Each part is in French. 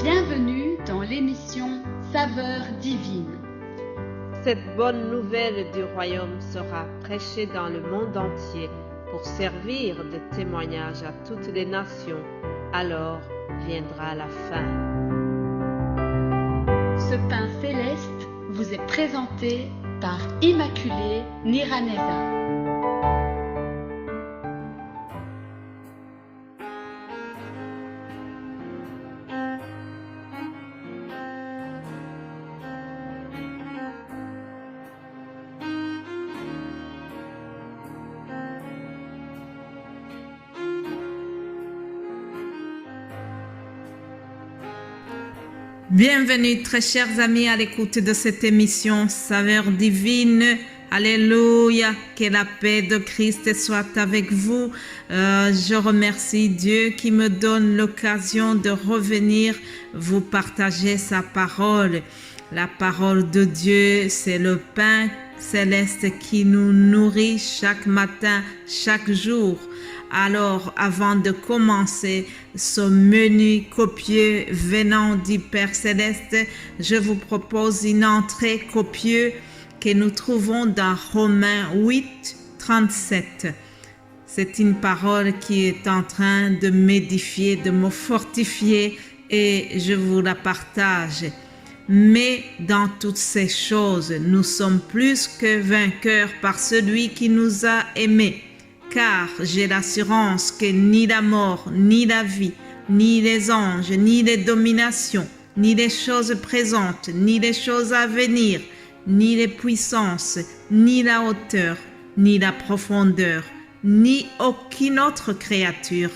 Bienvenue dans l'émission Saveurs divines. Cette bonne nouvelle du royaume sera prêchée dans le monde entier pour servir de témoignage à toutes les nations. Alors viendra la fin. Ce pain céleste vous est présenté par Immaculée Niraneza. Bienvenue très chers amis à l'écoute de cette émission Saveurs divines. Alléluia, que la paix de Christ soit avec vous. Je remercie Dieu qui me donne l'occasion de revenir vous partager sa parole. La parole de Dieu, c'est le pain céleste qui nous nourrit chaque matin, chaque jour. Alors, avant de commencer ce menu copieux venant du Père Céleste, je vous propose une entrée copieuse que nous trouvons dans Romains 8, 37. C'est une parole qui est en train de m'édifier, de me fortifier et je vous la partage. Mais dans toutes ces choses, nous sommes plus que vainqueurs par celui qui nous a aimés. Car j'ai l'assurance que ni la mort, ni la vie, ni les anges, ni les dominations, ni les choses présentes, ni les choses à venir, ni les puissances, ni la hauteur, ni la profondeur, ni aucune autre créature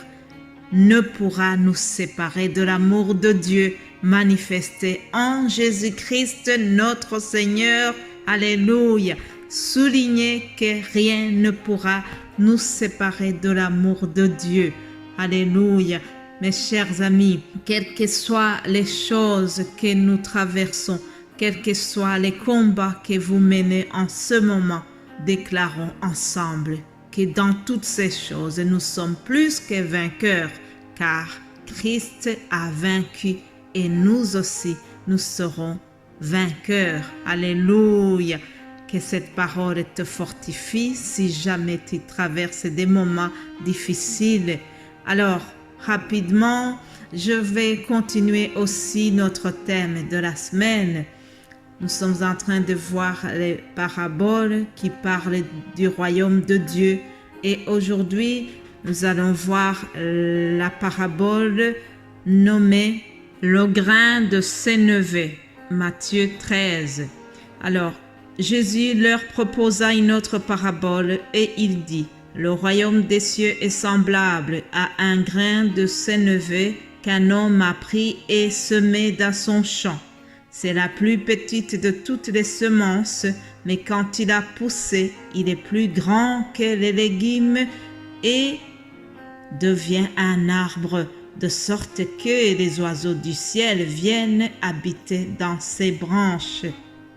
ne pourra nous séparer de l'amour de Dieu manifesté en Jésus-Christ notre Seigneur. Alléluia. Soulignez que rien ne pourra nous séparer de l'amour de Dieu. Alléluia. Mes chers amis, quelles que soient les choses que nous traversons, quels que soient les combats que vous menez en ce moment, déclarons ensemble que dans toutes ces choses, nous sommes plus que vainqueurs, car Christ a vaincu et nous aussi, nous serons vainqueurs. Alléluia. Que cette parole te fortifie si jamais tu traverses des moments difficiles. Alors, rapidement, je vais continuer aussi notre thème de la semaine. Nous sommes en train de voir les paraboles qui parlent du royaume de Dieu. Et aujourd'hui, nous allons voir la parabole nommée « Le grain de sénévé », Matthieu 13. Alors, Jésus leur proposa une autre parabole et il dit « Le royaume des cieux est semblable à un grain de sénévé qu'un homme a pris et semé dans son champ. C'est la plus petite de toutes les semences, mais quand il a poussé, il est plus grand que les légumes et devient un arbre, de sorte que les oiseaux du ciel viennent habiter dans ses branches. »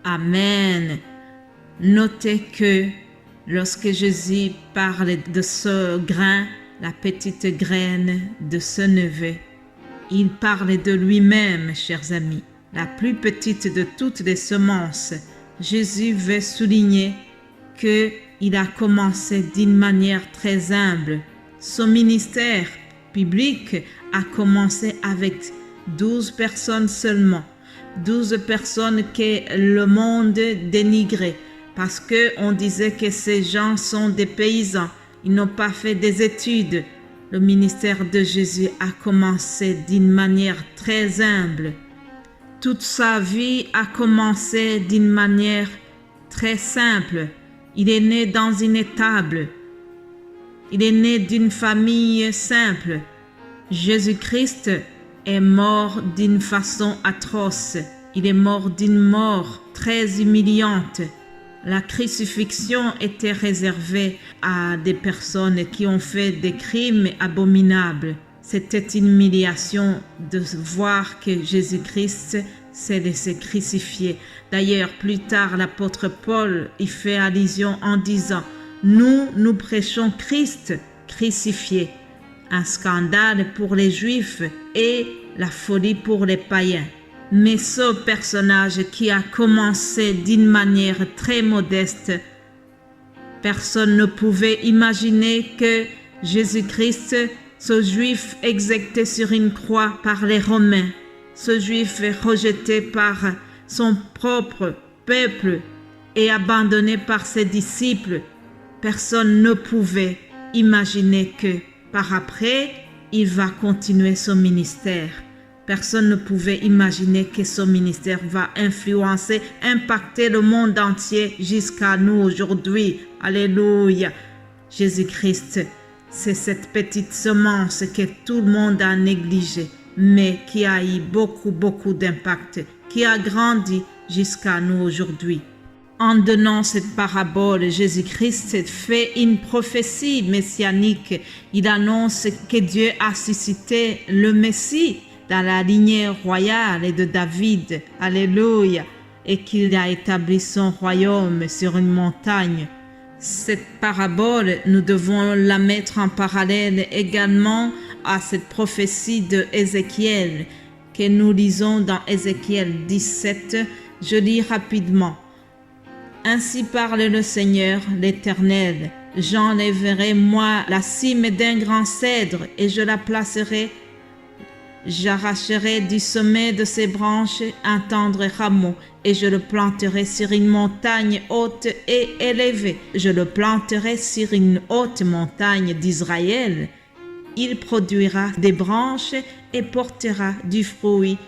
Amen. Notez que lorsque Jésus parle de ce grain, la petite graine de sénévé, il parle de lui-même, chers amis, la plus petite de toutes les semences. Jésus veut souligner qu'il a commencé d'une manière très humble. Son ministère public a commencé avec 12 personnes seulement. 12 personnes que le monde dénigrait parce qu'on disait que ces gens sont des paysans, ils n'ont pas fait des études. Le ministère de Jésus a commencé d'une manière très humble. Toute sa vie a commencé d'une manière très simple. Il est né dans une étable. Il est né d'une famille simple. Jésus-Christ est mort d'une façon atroce. Il est mort d'une mort très humiliante. La crucifixion était réservée à des personnes qui ont fait des crimes abominables. C'était une humiliation de voir que Jésus-Christ s'est laissé crucifier. D'ailleurs, plus tard, l'apôtre Paul y fait allusion en disant « Nous prêchons Christ crucifié ». un scandale pour les Juifs et la folie pour les païens. Mais ce personnage qui a commencé d'une manière très modeste, personne ne pouvait imaginer que Jésus-Christ, ce Juif exécuté sur une croix par les Romains, ce Juif rejeté par son propre peuple et abandonné par ses disciples, personne ne pouvait imaginer que par après, il va continuer son ministère. Personne ne pouvait imaginer que son ministère va influencer, impacter le monde entier jusqu'à nous aujourd'hui. Alléluia. Jésus-Christ, c'est cette petite semence que tout le monde a négligée, mais qui a eu beaucoup d'impact, qui a grandi jusqu'à nous aujourd'hui. En donnant cette parabole, Jésus-Christ fait une prophétie messianique. Il annonce que Dieu a suscité le Messie dans la lignée royale de David. Alléluia. Et qu'il a établi son royaume sur une montagne. Cette parabole, nous devons la mettre en parallèle également à cette prophétie de Ézéchiel que nous lisons dans Ézéchiel 17. Je lis rapidement. Ainsi parle le Seigneur, l'Éternel. J'enlèverai moi la cime d'un grand cèdre et je la placerai. J'arracherai du sommet de ses branches un tendre rameau et je le planterai sur une montagne haute et élevée. Je le planterai sur une haute montagne d'Israël. Il produira des branches et portera du fruit.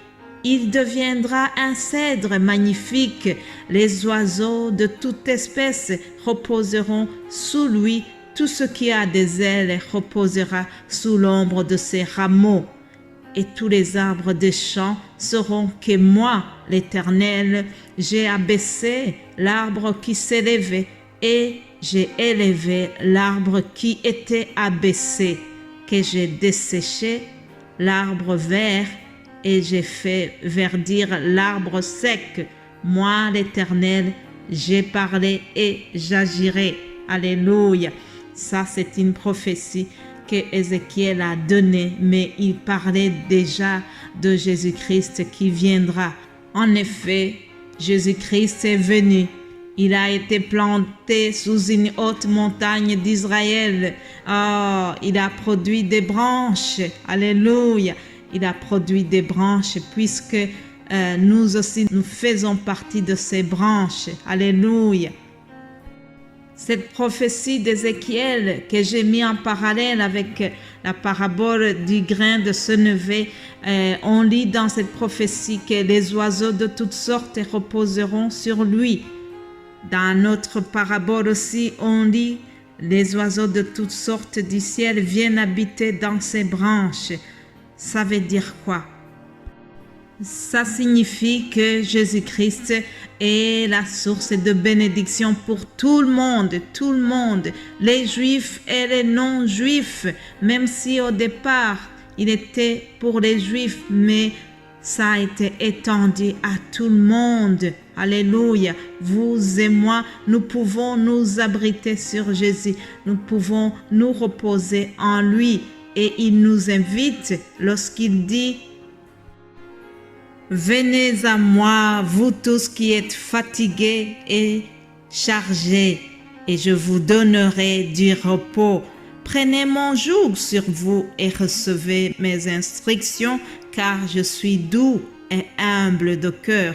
Il deviendra un cèdre magnifique. Les oiseaux de toute espèce reposeront sous lui. Tout ce qui a des ailes reposera sous l'ombre de ses rameaux. Et tous les arbres des champs sauront que moi, l'Éternel, j'ai abaissé l'arbre qui s'élevait et j'ai élevé l'arbre qui était abaissé, que j'ai desséché l'arbre vert et j'ai fait verdir l'arbre sec. Moi, l'Éternel, j'ai parlé et j'agirai. Alléluia. Ça, c'est une prophétie que Ézéchiel a donnée, mais il parlait déjà de Jésus-Christ qui viendra. En effet, Jésus-Christ est venu. Il a été planté sous une haute montagne d'Israël. Oh, il a produit des branches. Alléluia. Il a produit des branches puisque nous aussi, nous faisons partie de ces branches. Alléluia. Cette prophétie d'Ézéchiel que j'ai mis en parallèle avec la parabole du grain de sénévé, on lit dans cette prophétie que les oiseaux de toutes sortes reposeront sur lui. Dans notre parabole aussi, on lit les oiseaux de toutes sortes du ciel viennent habiter dans ses branches. Ça veut dire quoi? Ça signifie que Jésus-Christ est la source de bénédiction pour tout le monde, les Juifs et les non-Juifs, même si au départ, il était pour les Juifs, mais ça a été étendu à tout le monde. Alléluia. Vous et moi, nous pouvons nous abriter sur Jésus, nous pouvons nous reposer en lui et il nous invite lorsqu'il dit: venez à moi, vous tous qui êtes fatigués et chargés, et je vous donnerai du repos. Prenez mon joug sur vous et recevez mes instructions, car je suis doux et humble de cœur,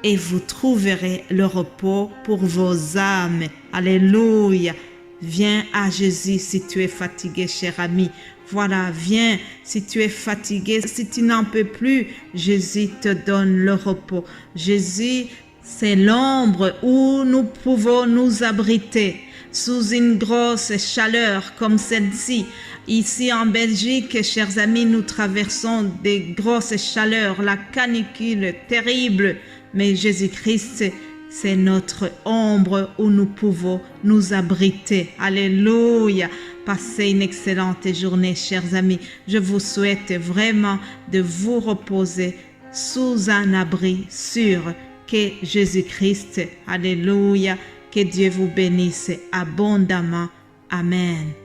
et vous trouverez le repos pour vos âmes. Alléluia. Viens à Jésus si tu es fatigué, cher ami. Voilà, viens si tu es fatigué, si tu n'en peux plus, Jésus te donne le repos. Jésus, c'est l'ombre où nous pouvons nous abriter sous une grosse chaleur comme celle-ci. Ici en Belgique, chers amis, nous traversons des grosses chaleurs, la canicule terrible, mais Jésus-Christ, c'est notre ombre où nous pouvons nous abriter. Alléluia. Passez une excellente journée, chers amis. Je vous souhaite vraiment de vous reposer sous un abri sûr que Jésus-Christ. Alléluia. Que Dieu vous bénisse abondamment. Amen.